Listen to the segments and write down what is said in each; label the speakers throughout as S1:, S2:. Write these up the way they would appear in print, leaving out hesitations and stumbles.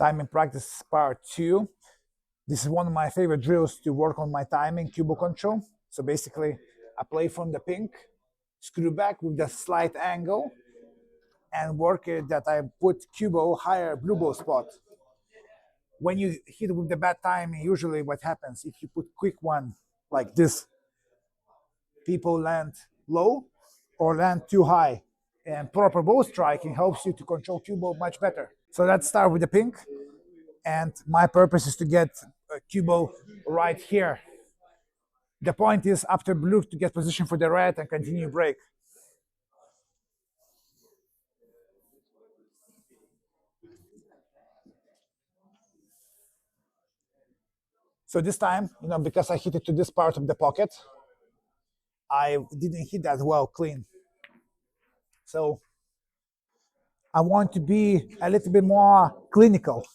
S1: Timing practice part 2. This is one of my favorite drills to work on my timing, cubo control. So basically, I play from the pink, screw back with the slight angle, and work it that I put cubo higher blue ball spot. When you hit with the bad timing, usually what happens, if you put quick one like this, people land low or land too high. And proper ball striking helps you to control cubo much better. So let's start with the pink. And my purpose is to get cubo right here. The point is after blue to get position for the red and continue break. So this time, because I hit it to this part of the pocket, I didn't hit that well clean. So I want to be a little bit more clinical.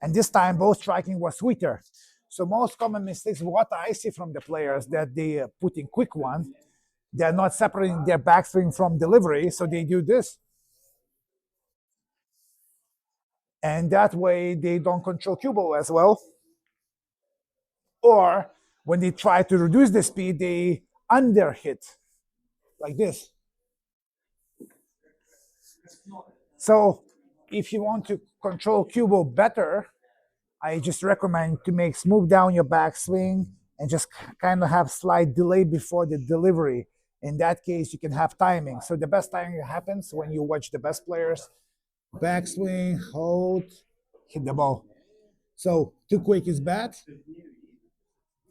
S1: And this time, ball striking was sweeter. So most common mistakes, what I see from the players, that they put in quick one, they're not separating their backswing from delivery, so they do this. And that way, they don't control cue ball as well. Or when they try to reduce the speed, they underhit, like this. So if you want to control cue ball better, I just recommend to make smooth down your backswing and just kind of have slight delay before the delivery. In that case, you can have timing. So the best timing happens when you watch the best players. Backswing, hold, hit the ball. So too quick is bad.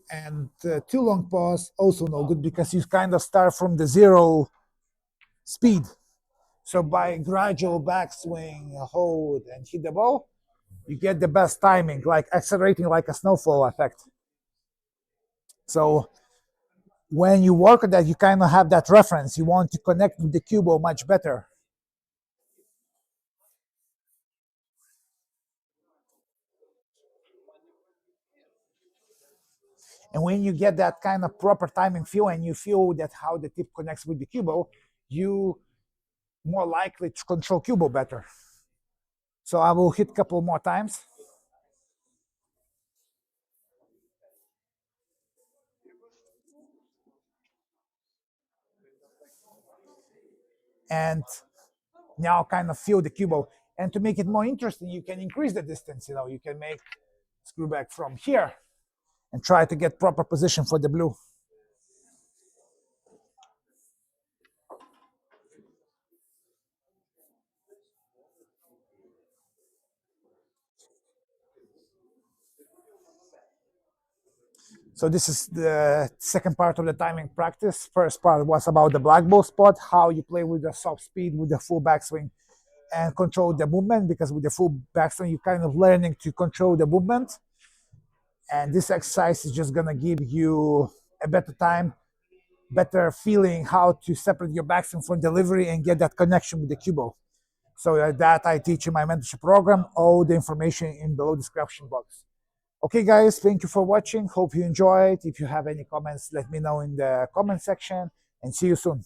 S1: And too long pause, also no good, because you kind of start from the zero speed. So by gradual backswing, hold, and hit the ball, you get the best timing, like accelerating like a snowfall effect. So when you work on that, you kind of have that reference. You want to connect with the cue ball much better. And when you get that kind of proper timing feel and you feel that how the tip connects with the cue ball, you more likely to control cue ball better. So I will hit a couple more times. And now kind of feel the cue ball. And to make it more interesting, you can increase the distance. You can make screw back from here and try to get proper position for the blue. So this is the second part of the timing practice. First part was about the black ball spot, how you play with the soft speed, with the full backswing, and control the movement, because with the full backswing, you're kind of learning to control the movement. And this exercise is just gonna give you a better time, better feeling how to separate your backswing from delivery and get that connection with the cue ball. So that I teach in my mentorship program. All the information in below description box. Okay, guys, thank you for watching. Hope you enjoyed. If you have any comments, let me know in the comment section, and see you soon.